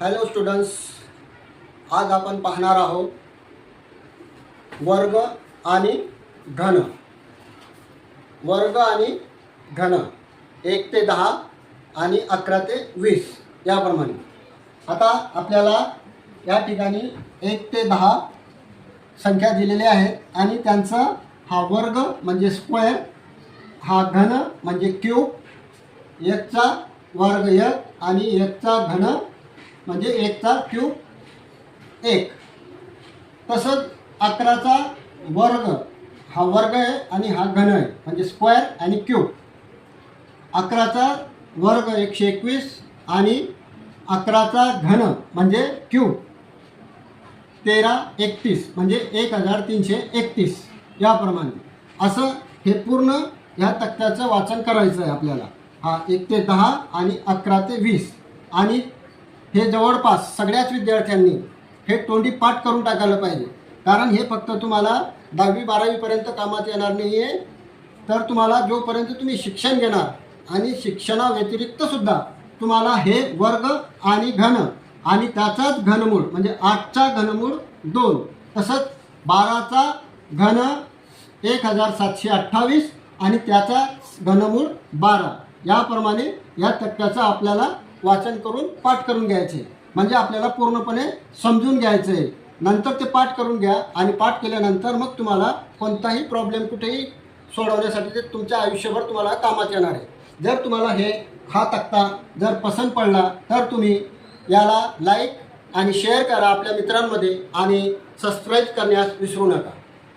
Hello students, आज आपण पाहणार आहोत वर्ग आणि घन. वर्ग आणि घन 1 ते 10 आणि 11 ते 20 याप्रमाणे. आता आपल्याला या ठिकाणी 1 ते 10 संख्या दिलेल्या आहेत आणि त्यांचा हा वर्ग म्हणजे स्क्वेअर, हा घन म्हणजे क्यूब, 1 चा वर्ग 1 आणि 1 चा घन म्हणजे 1 चा क्यूब 1. तसंच 11 चा वर्ग हा वर्ग आहे आणि हा घन आहे म्हणजे स्क्वेअर आणि क्यूब. 11 चा वर्ग 121 आणि 11 चा घन म्हणजे क्यूब 1331 म्हणजे 1331 याप्रमाणे. असं हे पूर्ण ह्या तक्त्याचं वाचन करायचं आहे आपल्याला. हा 1 ते 10 आणि 11 ते 20 आणि हे जवळपास सगळ्याच विद्यार्थ्यांनी हे तोंडी पाठ करून टाकायला पाहिजे, कारण हे फक्त तुम्हाला 10वी 12वीपर्यंत कामात येणार नाही आहे. तर तुम्हाला जोपर्यंत तुम्ही शिक्षण घेणार आणि शिक्षणाव्यतिरिक्तसुद्धा तुम्हाला हे वर्ग आणि घन आणि त्याचाच घनमूळ म्हणजे 8चा घनमूळ 2, तसंच 12चा घन 1728 आणि त्याचा घनमूळ 12 याप्रमाणे या तक्त्याचं आपल्याला वाचन करून पाठ करून घ्यायचे. म्हणजे आपल्याला पूर्णपणे समजून घ्यायचं आहे. नंतर ते पाठ करून घ्या आणि पाठ केल्यानंतर मग तुम्हाला कोणताही प्रॉब्लेम कुठेही सोडवण्यासाठी ते तुमच्या आयुष्यभर तुम्हाला कामात येणार आहे. जर तुम्हाला हा तक्ता जर पसंत पडला तर तुम्ही याला लाईक आणि शेअर करा आपल्या मित्रांमध्ये आणि सबस्क्राईब करण्यास विसरू नका.